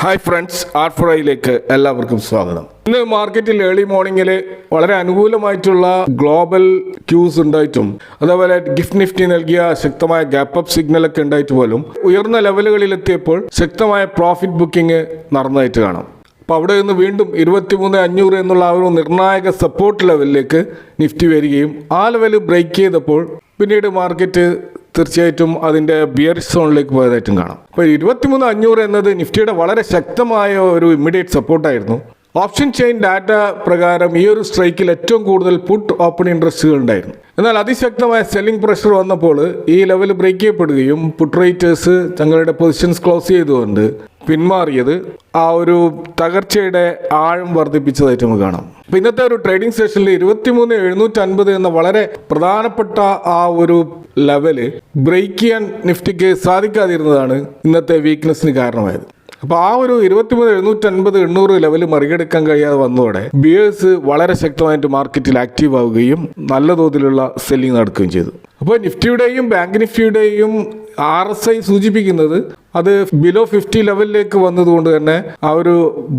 Hi friends, R4iലേക്ക് എല്ലാവർക്കും സ്വാഗതം. ഇന്ന് മാർക്കറ്റിൽ ഏർലി മോർണിംഗിൽ വളരെ അനുകൂലമായിട്ടുള്ള ഗ്ലോബൽ ക്യൂസ് ഉണ്ടായിട്ടും അതേപോലെ ഗിഫ്റ്റ് നിഫ്റ്റി നൽകിയ ശക്തമായ ഗ്യാപ്പ് അപ്പ് സിഗ്നലൊക്കെ ഉണ്ടായിട്ട് പോലും ഉയർന്ന ലെവലുകളിലെത്തിയപ്പോൾ ശക്തമായ പ്രോഫിറ്റ് ബുക്കിംഗ് നടന്നതായിട്ട് കാണാം. അപ്പോൾ അവിടെ നിന്ന് വീണ്ടും 23,500 എന്നുള്ള ആ ഒരു നിർണായക സപ്പോർട്ട് ലെവലിലേക്ക് നിഫ്റ്റി വരികയും ആ ലെവൽ ബ്രേക്ക് ചെയ്തപ്പോൾ പിന്നീട് മാർക്കറ്റ് തീർച്ചയായിട്ടും അതിൻ്റെ ബിയറിഷ് സോണിലേക്ക് പോയതായിട്ടും കാണാം. അപ്പോൾ 23,500 എന്നത് നിഫ്റ്റിയുടെ വളരെ ശക്തമായ ഒരു ഇമ്മീഡിയറ്റ് സപ്പോർട്ടായിരുന്നു. ഓപ്ഷൻ ചെയിൻ ഡാറ്റ പ്രകാരം ഈ ഒരു സ്ട്രൈക്കിൽ ഏറ്റവും കൂടുതൽ പുട്ട് ഓപ്പൺ ഇൻട്രസ്റ്റുകൾ ഉണ്ടായിരുന്നു. എന്നാൽ അതിശക്തമായ സെല്ലിംഗ് പ്രഷർ വന്നപ്പോൾ ഈ ലെവൽ ബ്രേക്ക് ചെയ്യപ്പെടുകയും പുട്ട് റൈറ്റേഴ്സ് തങ്ങളുടെ പൊസിഷൻസ് ക്ലോസ് ചെയ്തുകൊണ്ട് പിന്മാറിയത് ആ ഒരു തകർച്ചയുടെ ആഴം വർദ്ധിപ്പിച്ചതായിട്ട് നമുക്ക് കാണാം. അപ്പോൾ ഇന്നത്തെ ഒരു ട്രേഡിംഗ് സെഷനിൽ 23,750 എന്ന വളരെ പ്രധാനപ്പെട്ട ആ ഒരു ലെവല് ബ്രേക്ക് ചെയ്യാൻ നിഫ്റ്റിക്ക് സാധിക്കാതിരുന്നതാണ് ഇന്നത്തെ വീക്ക്നെസ്സിന് കാരണമായത്. അപ്പോൾ ആ ഒരു 23,750-800 ലെവൽ മറികടക്കാൻ കഴിയാതെ വന്നതോടെ ബിയേഴ്സ് വളരെ ശക്തമായിട്ട് മാർക്കറ്റിൽ ആക്റ്റീവ് ആവുകയും നല്ല തോതിലുള്ള സെല്ലിംഗ് നടക്കുകയും ചെയ്തു. അപ്പോൾ നിഫ്റ്റിയുടെയും ബാങ്ക് നിഫ്റ്റിയുടെയും RSI സൂചിപ്പിക്കുന്നത് അത് ബിലോ 50 ലെവലിലേക്ക് വന്നതുകൊണ്ട് തന്നെ ആ ഒരു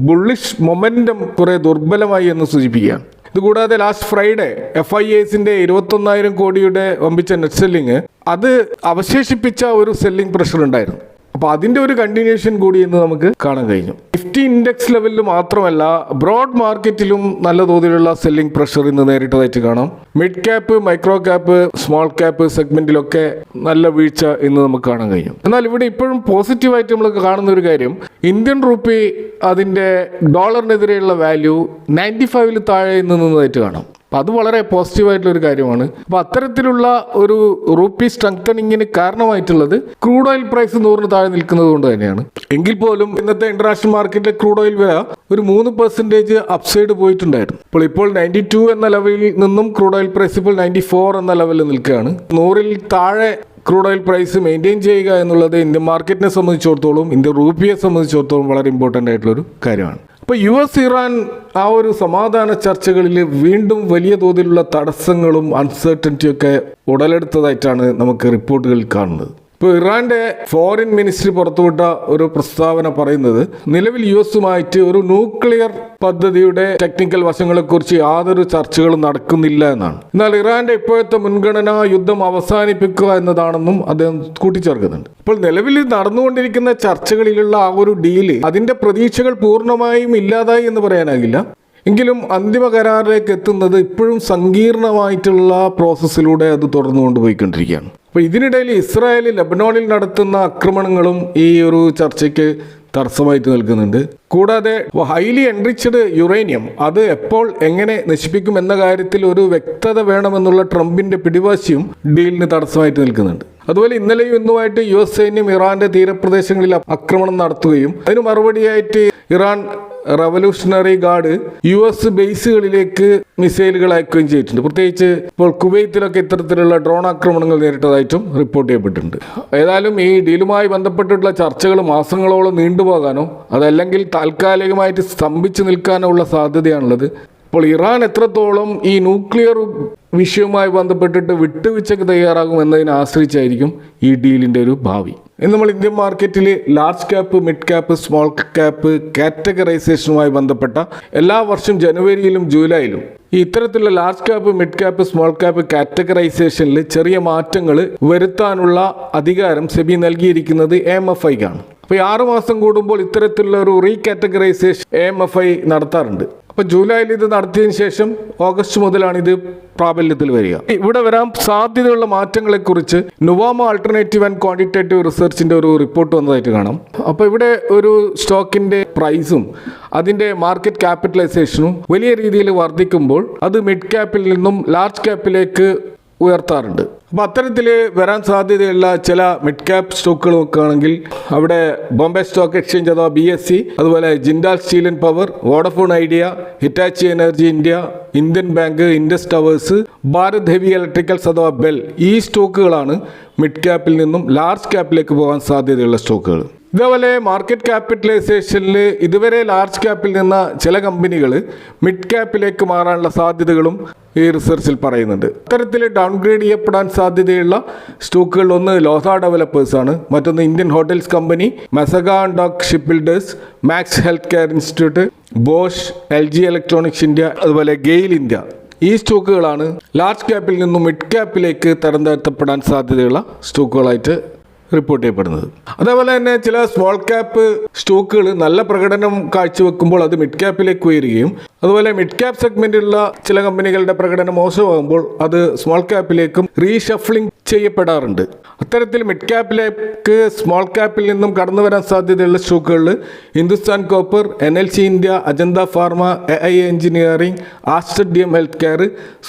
ബുള്ളിഷ് മൊമെൻറ്റം കുറേ ദുർബലമായി എന്ന് സൂചിപ്പിക്കുകയാണ്. ഇതുകൂടാതെ ലാസ്റ്റ് ഫ്രൈഡേ FIAസിൻ്റെ 21,000 കോടിയുടെ വമ്പിച്ച നെറ്റ് സെല്ലിങ് അത് അവശേഷിപ്പിച്ച ഒരു സെല്ലിംഗ് പ്രഷർ ഉണ്ടായിരുന്നു. അപ്പോൾ അതിൻ്റെ ഒരു കണ്ടിന്യൂഷൻ കൂടി ഇന്ന് നമുക്ക് കാണാൻ കഴിഞ്ഞു. നിഫ്റ്റി ഇൻഡെക്സ് ലെവലിൽ മാത്രമല്ല ബ്രോഡ് മാർക്കറ്റിലും നല്ല തോതിലുള്ള സെല്ലിംഗ് പ്രഷർ ഇന്ന് നേരിട്ടതായിട്ട് കാണാം. Mid cap, micro cap, small cap സെഗ്മെന്റിലൊക്കെ നല്ല വീഴ്ച ഇന്ന് നമുക്ക് കാണാൻ കഴിഞ്ഞു. എന്നാൽ ഇവിടെ ഇപ്പോഴും പോസിറ്റീവായിട്ട് നമ്മൾ കാണുന്ന ഒരു കാര്യം, ഇന്ത്യൻ റുപ്പി അതിൻ്റെ ഡോളറിനെതിരെയുള്ള വാല്യൂ 95 താഴെ നിന്നതായിട്ട് കാണാം. അപ്പം അത് വളരെ പോസിറ്റീവായിട്ടുള്ളൊരു കാര്യമാണ്. അപ്പോൾ അത്തരത്തിലുള്ള ഒരു റൂപ്പി സ്ട്രെങ്തനിങ്ങിന് കാരണമായിട്ടുള്ളത് ക്രൂഡ് ഓയിൽ പ്രൈസ് 100 താഴെ നിൽക്കുന്നത് കൊണ്ട് തന്നെയാണ്. എങ്കിൽ പോലും ഇന്നത്തെ ഇന്റർനാഷണൽ മാർക്കറ്റിലെ ക്രൂഡ് ഓയിൽ വില ഒരു 3% അപ്സൈഡ് പോയിട്ടുണ്ടായിരുന്നു. ഇപ്പോൾ 92 എന്ന ലെവലിൽ നിന്നും ക്രൂഡ് ഓയിൽ പ്രൈസ് ഇപ്പോൾ 94 എന്ന ലെവലിൽ നിൽക്കുകയാണ്. 100-ൽ താഴെ ക്രൂഡ് ഓയിൽ പ്രൈസ് മെയിൻറ്റെയിൻ ചെയ്യുക എന്നുള്ളത് ഇന്ത്യൻ മാർക്കറ്റിനെ സംബന്ധിച്ചിടത്തോളം, ഇന്ത്യൻ റുപ്പിയെ സംബന്ധിച്ചിടത്തോളം വളരെ ഇമ്പോർട്ടൻ്റ് ആയിട്ടുള്ളൊരു കാര്യമാണ്. അപ്പോൾ US ഇറാൻ ആ ഒരു സമാധാന ചർച്ചകളിൽ വീണ്ടും വലിയ തോതിലുള്ള തടസ്സങ്ങളും അൺസർട്ടനിറ്റിയൊക്കെ ഉടലെടുത്തതായിട്ടാണ് നമുക്ക് റിപ്പോർട്ടുകളിൽ കാണുന്നത്. ഇപ്പോൾ ഇറാൻ്റെ ഫോറിൻ മിനിസ്ട്രി പുറത്തുവിട്ട ഒരു പ്രസ്താവന പറയുന്നത് നിലവിൽ US ഒരു ന്യൂക്ലിയർ പദ്ധതിയുടെ ടെക്നിക്കൽ വശങ്ങളെക്കുറിച്ച് യാതൊരു ചർച്ചകളും നടക്കുന്നില്ല എന്നാണ്. എന്നാൽ ഇറാന്റെ ഇപ്പോഴത്തെ മുൻഗണന യുദ്ധം അവസാനിപ്പിക്കുക എന്നതാണെന്നും അദ്ദേഹം കൂട്ടിച്ചേർക്കുന്നുണ്ട്. ഇപ്പോൾ നിലവിൽ നടന്നുകൊണ്ടിരിക്കുന്ന ചർച്ചകളിലുള്ള ആ ഒരു ഡീല് അതിന്റെ പ്രതീക്ഷകൾ പൂർണ്ണമായും ഇല്ലാതായി എന്ന് പറയാനാകില്ല. എങ്കിലും അന്തിമ കരാറിലേക്ക് എത്തുന്നത് ഇപ്പോഴും സങ്കീർണമായിട്ടുള്ള പ്രോസസ്സിലൂടെ അത് തുടർന്നു കൊണ്ടുപോയിക്കൊണ്ടിരിക്കുകയാണ്. അപ്പോൾ ഇതിനിടയിൽ ഇസ്രായേൽ ലബനോണിൽ നടത്തുന്ന ആക്രമണങ്ങളും ഈ ഒരു ചർച്ചയ്ക്ക് തടസ്സമായിട്ട് നിൽക്കുന്നുണ്ട്. കൂടാതെ ഹൈലി എൻറിച്ച്ഡ് യുറേനിയം അത് എപ്പോൾ എങ്ങനെ നശിപ്പിക്കും എന്ന കാര്യത്തിൽ ഒരു വ്യക്തത വേണമെന്നുള്ള ട്രംപിന്റെ പിടിവാശിയും ഡീലിന് തടസ്സമായിട്ട് നിൽക്കുന്നുണ്ട്. അതുപോലെ ഇന്നലെയും ഇന്നുമായിട്ട് US സൈന്യം ഇറാന്റെ തീരപ്രദേശങ്ങളിൽ ആക്രമണം നടത്തുകയും അതിന് മറുപടിയായിട്ട് ഇറാൻ റവല്യൂഷണറി ഗാർഡ് US ബേസുകളിലേക്ക് മിസൈലുകൾ അയക്കുകയും ചെയ്തിട്ടുണ്ട്. പ്രത്യേകിച്ച് ഇപ്പോൾ കുവൈത്തിലൊക്കെ ഇത്തരത്തിലുള്ള ഡ്രോൺ ആക്രമണങ്ങൾ നേരിട്ടതായിട്ടും റിപ്പോർട്ട് ചെയ്യപ്പെട്ടിട്ടുണ്ട്. ഏതായാലും ഈ ഡീലുമായി ബന്ധപ്പെട്ടിട്ടുള്ള ചർച്ചകൾ മാസങ്ങളോളം നീണ്ടുപോകാനോ അതല്ലെങ്കിൽ താൽക്കാലികമായിട്ട് സ്തംഭിച്ചു നിൽക്കാനോ ഉള്ള സാധ്യതയാണുള്ളത്. അപ്പോൾ ഇറാൻ എത്രത്തോളം ഈ ന്യൂക്ലിയർ വിഷയവുമായി ബന്ധപ്പെട്ടിട്ട് വിട്ടുവീഴ്ചയ്ക്ക് തയ്യാറാകും എന്നതിനെ ആശ്രയിച്ചായിരിക്കും ഈ ഡീലിൻ്റെ ഒരു ഭാവി. ഇന്ന് നമ്മൾ ഇന്ത്യൻ മാർക്കറ്റിൽ large cap, mid cap, small cap കാറ്റഗറൈസേഷനുമായി ബന്ധപ്പെട്ട എല്ലാ വർഷം ജനുവരിയിലും ജൂലൈയിലും ഈ ഇത്തരത്തിലുള്ള large cap, mid cap, small cap കാറ്റഗറൈസേഷനിൽ ചെറിയ മാറ്റങ്ങൾ വരുത്താനുള്ള അധികാരം സെബി നൽകിയിരിക്കുന്നത് AMFIക്കാണ്. അപ്പോൾ 6 മാസം കൂടുമ്പോൾ ഇത്തരത്തിലുള്ള ഒരു റീകാറ്റഗറൈസേഷൻ AMFI നടത്താറുണ്ട്. അപ്പോൾ ജൂലൈയിൽ ഇത് നടത്തിയതിനു ശേഷം ഓഗസ്റ്റ് മുതലാണ് ഇത് പ്രാബല്യത്തിൽ വരിക. ഇവിടെ വരാൻ സാധ്യതയുള്ള മാറ്റങ്ങളെക്കുറിച്ച് നുവാമ ആൾട്ടർനേറ്റീവ് ആൻഡ് ക്വാണ്ടിറ്റേറ്റീവ് റിസർച്ചിൻ്റെ ഒരു റിപ്പോർട്ട് വന്നതായിട്ട് കാണാം. അപ്പോൾ ഇവിടെ ഒരു സ്റ്റോക്കിൻ്റെ പ്രൈസും അതിൻ്റെ മാർക്കറ്റ് ക്യാപിറ്റലൈസേഷനും വലിയ രീതിയിൽ വർദ്ധിക്കുമ്പോൾ അത് മിഡ് ക്യാപ്പിൽ നിന്നും ലാർജ് ക്യാപ്പിലേക്ക് ഉയർത്താറുണ്ട്. അപ്പോൾ അത്തരത്തിൽ വരാൻ സാധ്യതയുള്ള ചില മിഡ് ക്യാപ്പ് സ്റ്റോക്കുകൾ നോക്കുകയാണെങ്കിൽ അവിടെ ബോംബെ സ്റ്റോക്ക് എക്സ്ചേഞ്ച് അഥവാ BSE, അതുപോലെ Jindal Steel and Power, Vodafone Idea, Hitachi Energy India, Indian Bank, Indus Towers, Bharat Heavy Electricals അഥവാ BEL ഈ സ്റ്റോക്കുകളാണ് മിഡ് ക്യാപ്പിൽ നിന്നും ലാർജ് ക്യാപ്പിലേക്ക് പോകാൻ സാധ്യതയുള്ള സ്റ്റോക്കുകൾ. ഇതേപോലെ മാർക്കറ്റ് ക്യാപിറ്റലൈസേഷനിൽ ഇതുവരെ ലാർജ് ക്യാപ്പിൽ നിന്ന ചില കമ്പനികൾ മിഡ് ക്യാപ്പിലേക്ക് മാറാനുള്ള സാധ്യതകളും ഈ റിസർച്ചിൽ പറയുന്നുണ്ട്. ഇത്തരത്തിൽ ഡൗൺഗ്രേഡ് ചെയ്യപ്പെടാൻ സാധ്യതയുള്ള സ്റ്റോക്കുകൾ ഒന്ന് ലോധ ഡെവലപ്പേഴ്സ് ആണ്, മറ്റൊന്ന് Indian Hotels Company, Mazagon Dock Ship Builders, Max Health Care Institute, Bosch, LG Electronics India, അതുപോലെ ഗെയിൽ ഇന്ത്യ. ഈ സ്റ്റോക്കുകളാണ് ലാർജ് ക്യാപ്പിൽ നിന്നും മിഡ് ക്യാപ്പിലേക്ക് തരം താഴ്ത്തപ്പെടാൻ സാധ്യതയുള്ള സ്റ്റോക്കുകളായിട്ട് റിപ്പോർട്ട് ചെയ്യപ്പെടുന്നത്. അതേപോലെ തന്നെ ചില സ്മോൾ ക്യാപ്പ് സ്റ്റോക്കുകൾ നല്ല പ്രകടനം കാഴ്ചവെക്കുമ്പോൾ അത് മിഡ് ക്യാപ്പിലേക്ക് ഉയരുകയും അതുപോലെ മിഡ് ക്യാപ്പ് സെഗ്മെന്റിലുള്ള ചില കമ്പനികളുടെ പ്രകടനം മോശമാകുമ്പോൾ അത് സ്മോൾ ക്യാപ്പിലേക്കും റീഷഫ്ലിംഗ് ചെയ്യപ്പെടാറുണ്ട്. അത്തരത്തിൽ മിഡ് ക്യാപ്പിലേക്ക് സ്മോൾ ക്യാപ്പിൽ നിന്നും കടന്നു വരാൻ സാധ്യതയുള്ള സ്റ്റോക്കുകളിൽ Hindustan Copper, NLC India, Ajanta Pharma, AI Engineering, Aster DM Health Care,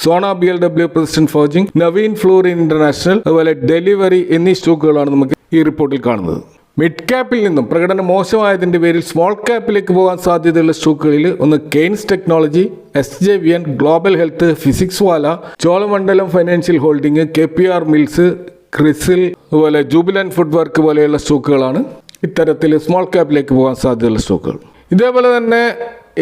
Sona BLW President Forging, Navin Fluorine International, അതുപോലെ ഡെലിവറി എന്നീ സ്റ്റോക്കുകളാണ് നമുക്ക് ഈ റിപ്പോർട്ടിൽ കാണുന്നത്. മിഡ് ക്യാപ്പിൽ നിന്നും പ്രകടനം മോശമായതിൻ്റെ പേരിൽ സ്മോൾ ക്യാപ്പിലേക്ക് പോകാൻ സാധ്യതയുള്ള സ്റ്റോക്കുകളിൽ ഒന്ന് Kaynes Technology, SJVN, Global Health, Physics Wallah, Cholamandalam Financial Holding, KPR Mills, CRISIL, അതുപോലെ ജൂബിലന്റ് ഫുഡ് വർക്ക് പോലെയുള്ള സ്റ്റോക്കുകളാണ് ഇത്തരത്തിൽ സ്മോൾ ക്യാപ്പിലേക്ക് പോകാൻ സാധ്യതയുള്ള സ്റ്റോക്കുകൾ. ഇതേപോലെ തന്നെ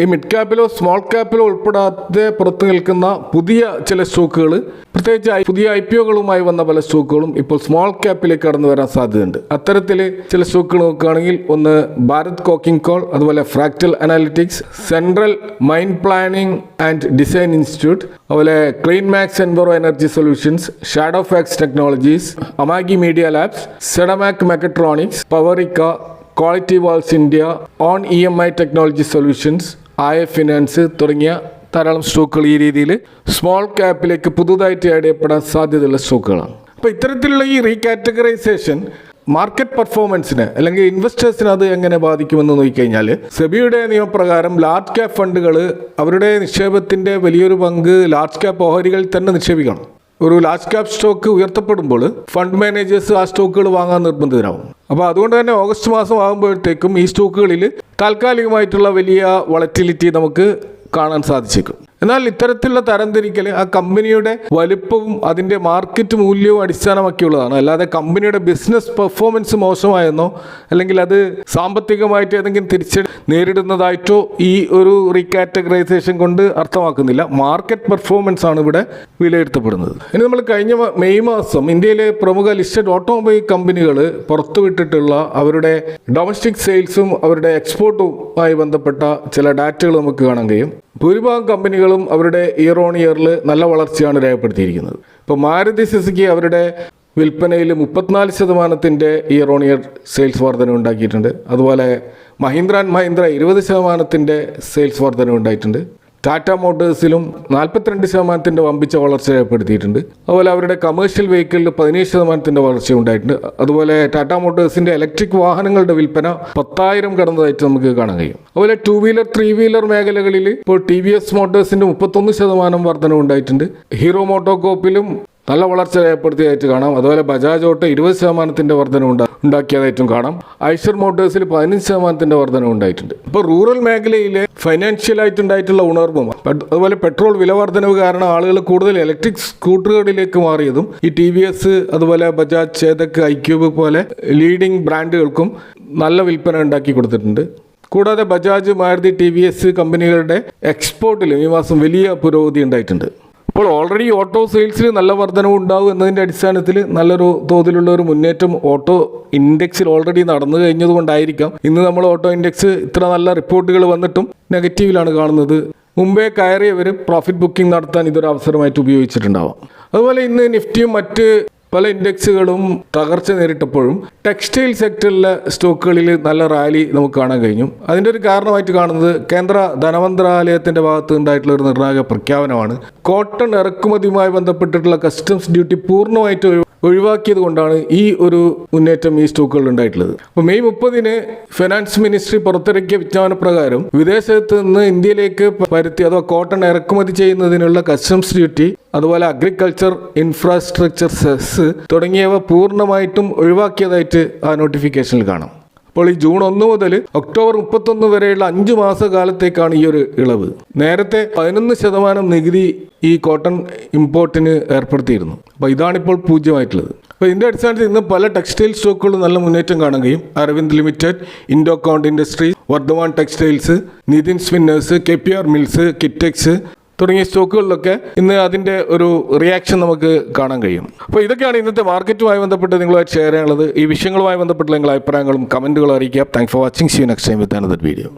ഈ മിഡ് ക്യാപ്പിലോ സ്മോൾ ക്യാപ്പിലോ ഉൾപ്പെടാതെ പുറത്തു നിൽക്കുന്ന പുതിയ ചില സ്റ്റോക്കുകൾ, പ്രത്യേകിച്ച് പുതിയ IPOകളുമായി വന്ന പല സ്റ്റോക്കുകളും ഇപ്പോൾ സ്മോൾ ക്യാപ്പിലേക്ക് കടന്നു വരാൻ സാധ്യതയുണ്ട്. അത്തരത്തിൽ ചില സ്റ്റോക്കുകൾ നോക്കുകയാണെങ്കിൽ ഒന്ന് ഭാരത് കോക്കിംഗ് കോൾ, അതുപോലെ Fractal Analytics, Central Mine Planning and Design Institute, അതുപോലെ Clean Max Enviro Energy Solutions, Shadowfax Technologies, Amagi Media Labs, Sedemac Mechatronics, Powerica, Quality Walls India, on EMI Technology Solutions, IF Finance തുടങ്ങിയ ധാരാളം സ്റ്റോക്കുകൾ ഈ രീതിയിൽ small ക്യാപ്പിലേക്ക് പുതുതായിട്ട് add ചെയ്യപ്പെടാൻ സാധ്യതയുള്ള സ്റ്റോക്കുകളാണ്. അപ്പോൾ ഇത്തരത്തിലുള്ള ഈ റീകാറ്റഗറൈസേഷൻ മാർക്കറ്റ് പെർഫോമൻസിന് അല്ലെങ്കിൽ ഇൻവെസ്റ്റേഴ്സിന് അത് എങ്ങനെ ബാധിക്കുമെന്ന് നോക്കിക്കഴിഞ്ഞാൽ, സെബിയുടെ നിയമപ്രകാരം ലാർജ് ക്യാപ്പ് ഫണ്ടുകൾ അവരുടെ നിക്ഷേപത്തിൻ്റെ വലിയൊരു പങ്ക് ലാർജ് ക്യാപ്പ് ഓഹരികളിൽ തന്നെ നിക്ഷേപിക്കണം. ഒരു ലാർജ് ക്യാപ്പ് സ്റ്റോക്ക് ഉയർത്തപ്പെടുമ്പോൾ ഫണ്ട് മാനേജേഴ്സ് ആ സ്റ്റോക്കുകൾ വാങ്ങാൻ നിർബന്ധിതരാകും. അപ്പോൾ അതുകൊണ്ട് തന്നെ ഓഗസ്റ്റ് മാസം ആകുമ്പോഴത്തേക്കും ഈ സ്റ്റോക്കുകളിൽ താൽക്കാലികമായിട്ടുള്ള വലിയ വളറ്റിലിറ്റി നമുക്ക് കാണാൻ സാധിച്ചേക്കും. എന്നാൽ ഇത്തരത്തിലുള്ള തരംതിരിക്കൽ ആ കമ്പനിയുടെ വലുപ്പവും അതിൻ്റെ മാർക്കറ്റ് മൂല്യവും അടിസ്ഥാനമാക്കിയുള്ളതാണ്. അല്ലാതെ കമ്പനിയുടെ ബിസിനസ് പെർഫോമൻസ് മോശമായെന്നോ അല്ലെങ്കിൽ അത് സാമ്പത്തികമായിട്ട് ഏതെങ്കിലും തിരിച്ചടി നേരിടുന്നതായിട്ടോ ഈ ഒരു റീകാറ്റഗറൈസേഷൻ കൊണ്ട് അർത്ഥമാക്കുന്നില്ല. മാർക്കറ്റ് പെർഫോമൻസ് ആണ് ഇവിടെ വിലയിരുത്തപ്പെടുന്നത്. ഇനി നമ്മൾ കഴിഞ്ഞ മെയ് മാസം ഇന്ത്യയിലെ പ്രമുഖ ലിസ്റ്റഡ് ഓട്ടോമൊബൈൽ കമ്പനികൾ പുറത്തുവിട്ടിട്ടുള്ള അവരുടെ ഡൊമസ്റ്റിക് സെയിൽസും അവരുടെ എക്സ്പോർട്ടുമായി ബന്ധപ്പെട്ട ചില ഡാറ്റകൾ നമുക്ക് കാണാൻ കഴിയും. ഭൂരിഭാഗം കമ്പനികളും അവരുടെ ഇയർ ഓൺ ഇയറിൽ നല്ല വളർച്ചയാണ് രേഖപ്പെടുത്തിയിരിക്കുന്നത്. ഇപ്പോൾ മാരുതി സുസുക്കി അവരുടെ വിൽപ്പനയിൽ 34% ഇയർ ഓൺ ഇയർ സെയിൽസ് വർധന ഉണ്ടാക്കിയിട്ടുണ്ട്. അതുപോലെ മഹീന്ദ്ര ആൻഡ് മഹീന്ദ്ര 20% സെയിൽസ് വർധന ഉണ്ടായിട്ടുണ്ട്. ടാറ്റ മോട്ടോഴ്സിലും 42% വമ്പിച്ച വളർച്ച രേഖപ്പെടുത്തിയിട്ടുണ്ട്. അതുപോലെ അവരുടെ കമേഴ്ഷ്യൽ വെഹിക്കിളിൽ 17% വളർച്ച ഉണ്ടായിട്ടുണ്ട്. അതുപോലെ ടാറ്റ മോട്ടോഴ്സിൻ്റെ ഇലക്ട്രിക് വാഹനങ്ങളുടെ വിൽപ്പന 10,000 കടന്നതായിട്ട് നമുക്ക് കാണാൻ കഴിയും. അതുപോലെ 2 വീലർ 3 വീലർ മേഖലകളിൽ ഇപ്പോൾ TVS മോട്ടോഴ്സിൻ്റെ 31% വർധന ഉണ്ടായിട്ടുണ്ട്. ഹീറോ മോട്ടോകോപ്പിലും നല്ല വളർച്ച രേഖപ്പെടുത്തിയതായിട്ട് കാണാം. അതുപോലെ ബജാജ് ഓട്ടോ 20% വർധന ഉണ്ടാക്കിയതായിട്ടും കാണാം. ഐഷർ മോട്ടോഴ്സിൽ 15% വർധന ഉണ്ടായിട്ടുണ്ട്. ഇപ്പോൾ റൂറൽ മേഖലയിലെ ഫൈനാൻഷ്യലായിട്ടുണ്ടായിട്ടുള്ള ഉണർവും അതുപോലെ പെട്രോൾ വില വർധനവ് കാരണം ആളുകൾ കൂടുതൽ ഇലക്ട്രിക് സ്കൂട്ടറുകളിലേക്ക് മാറിയതും ഈ TVS അതുപോലെ ബജാജ്, ചേതക്, iQube പോലെ ലീഡിംഗ് ബ്രാൻഡുകൾക്കും നല്ല വിൽപ്പന ഉണ്ടാക്കി കൊടുത്തിട്ടുണ്ട്. കൂടാതെ ബജാജ്, മാരുതി, TVS കമ്പനികളുടെ എക്സ്പോർട്ടിലും ഈ മാസം വലിയ പുരോഗതി ഉണ്ടായിട്ടുണ്ട്. അപ്പോൾ ഓൾറെഡി ഓട്ടോ സെയിൽസിൽ നല്ല വർധനവ് ഉണ്ടാവും എന്നതിൻ്റെ അടിസ്ഥാനത്തിൽ നല്ലൊരു തോതിലുള്ള ഒരു മുന്നേറ്റം ഓട്ടോ ഇൻഡെക്സിൽ ഓൾറെഡി നടന്നു കഴിഞ്ഞതുകൊണ്ടായിരിക്കാം ഇന്ന് നമ്മൾ ഓട്ടോ ഇൻഡെക്സ് ഇത്ര നല്ല റിപ്പോർട്ടുകൾ വന്നിട്ടും നെഗറ്റീവിലാണ് കാണുന്നത്. മുമ്പേ കയറിയവർ പ്രോഫിറ്റ് ബുക്കിംഗ് നടത്താൻ ഇതൊരു അവസരമായിട്ട് ഉപയോഗിച്ചിട്ടുണ്ടാവാം. അതുപോലെ ഇന്ന് നിഫ്റ്റിയും മറ്റ് പല ഇൻഡെക്സുകളും തകർച്ച നേരിട്ടപ്പോഴും ടെക്സ്റ്റൈൽ സെക്ടറിലെ സ്റ്റോക്കുകളിൽ നല്ല റാലി നമുക്ക് കാണാൻ കഴിഞ്ഞു. അതിൻ്റെ ഒരു കാരണമായിട്ട് കാണുന്നത് കേന്ദ്ര ധനമന്ത്രാലയത്തിൻ്റെ ഭാഗത്ത് ഉണ്ടായിട്ടുള്ള ഒരു നിർണായക പ്രഖ്യാപനമാണ്. കോട്ടൺ ഇറക്കുമതിയുമായി ബന്ധപ്പെട്ടിട്ടുള്ള കസ്റ്റംസ് ഡ്യൂട്ടി പൂർണ്ണമായിട്ട് ഒഴിവാക്കിയത് കൊണ്ടാണ് ഈ ഒരു മുന്നേറ്റം ഈ സ്റ്റോക്കുകളിൽ ഉണ്ടായിട്ടുള്ളത്. അപ്പോൾ മെയ് 30 ഫിനാൻസ് മിനിസ്ട്രി പുറത്തിറക്കിയ വിജ്ഞാപനപ്രകാരം വിദേശത്ത് നിന്ന് ഇന്ത്യയിലേക്ക് പരുത്തി അഥവാ കോട്ടൺ ഇറക്കുമതി ചെയ്യുന്നതിനുള്ള കസ്റ്റംസ് ഡ്യൂട്ടി, അതുപോലെ അഗ്രികൾച്ചർ ഇൻഫ്രാസ്ട്രക്ചർ സെസ് തുടങ്ങിയവ പൂർണ്ണമായിട്ടും ഒഴിവാക്കിയതായിട്ട് ആ നോട്ടിഫിക്കേഷനിൽ കാണാം. അപ്പോൾ ഈ ജൂൺ 1 മുതൽ ഒക്ടോബർ 31 വരെയുള്ള 5 മാസക്കാലത്തേക്കാണ് ഈ ഒരു ഇളവ്. നേരത്തെ 11% നികുതി ഈ കോട്ടൺ ഇമ്പോർട്ടിന് ഏർപ്പെടുത്തിയിരുന്നു. അപ്പോൾ ഇതാണിപ്പോൾ 0 ആയിട്ടുള്ളത്. അപ്പോൾ ഇതിൻ്റെ അടിസ്ഥാനത്തിൽ ഇന്ന് പല ടെക്സ്റ്റൈൽ സ്റ്റോക്കുകളും നല്ല മുന്നേറ്റം കാണുകയും Arvind Limited, Indo Count Industries, Vardhman Textiles, Nitin Spinners, KPR Mills, Kitex തുടങ്ങിയ സ്റ്റോക്കുകളിലൊക്കെ ഇന്ന് അതിൻ്റെ ഒരു റിയാക്ഷൻ നമുക്ക് കാണാൻ കഴിയും. അപ്പോൾ ഇതൊക്കെയാണ് ഇന്നത്തെ മാർക്കറ്റുമായി ബന്ധപ്പെട്ട് നിങ്ങളുമായിട്ട് ഷെയർ ചെയ്യാനുള്ളത്. ഈ വിഷയങ്ങളുമായി ബന്ധപ്പെട്ട നിങ്ങളുടെ അഭിപ്രായങ്ങളും കമൻറ്റുകളും അറിയിക്കുക. Thanks for watching. See you next time with another video.